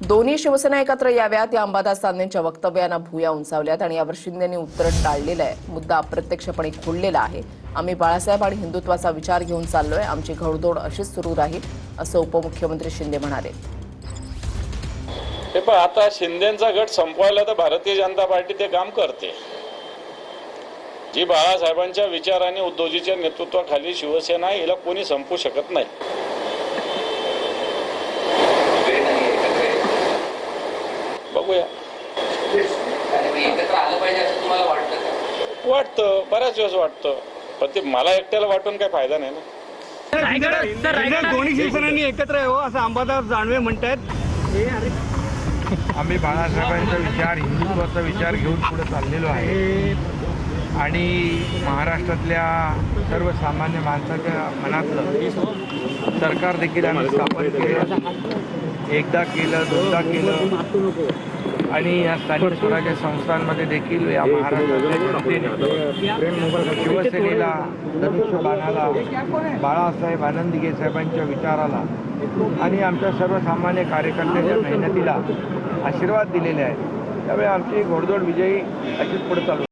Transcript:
दोन्ही शिवसेना एकत्र याव्यात या अंबादास दानवेंच्या वक्तव्यांना भुया उंचावल्यात आणि यावर शिंदेंनी उत्तर टाळलेलं आहे. मुद्दा अप्रत्यक्षपणे खोडलेला आहे. आम्ही बाळासाहेब आणि हिंदुत्वाचा विचार घेऊन चाललोय. आमची घोडदौड अशीच सुरू राहील असं उपमुख्यमंत्री शिंदे म्हणाले. हे पण आता शिंदेचा गट संपवायला तर भारतीय जनता पार्टी ते काम करते. जी बाळासाहेबांच्या विचार आणि उद्धवजीच्या नेतृत्वाखाली शिवसेना आहे, हिला कोणी संपवू शकत नाही. बघूया. एकत्र आलं पाहिजे असं तुम्हाला वाटतं का? वाटतं, बऱ्याच वेळेस वाटतं, पण ते मला एकट्याला वाटून काही फायदा नाही ना. दोन्ही शिवसेनांनी एकत्र आहे हो असं अंबादास दानवे म्हणतात. आम्ही बाळासाहेबांचा विचार, हिंदुत्वाचा विचार घेऊन पुढे चाललेलो आहे आणि महाराष्ट्रातल्या सर्वसामान्य माणसाच्या मनातलं सरकार देखील आम्ही स्थापन केलं. एकदा केलं, दोनदा केलं आणि या स्थानिक स्वराज्य संस्थांमध्ये देखील या महाराष्ट्रातल्या जनतेने शिवसेनेला, धनुष्यबाणाला, बाळासाहेब आनंदगे साहेबांच्या विचाराला आणि आमच्या सर्वसामान्य कार्यकर्त्यांच्या मेहनतीला आशीर्वाद दिलेले आहेत. त्यामुळे आमची घोडदौड विजयी अशीच पुढे चालू.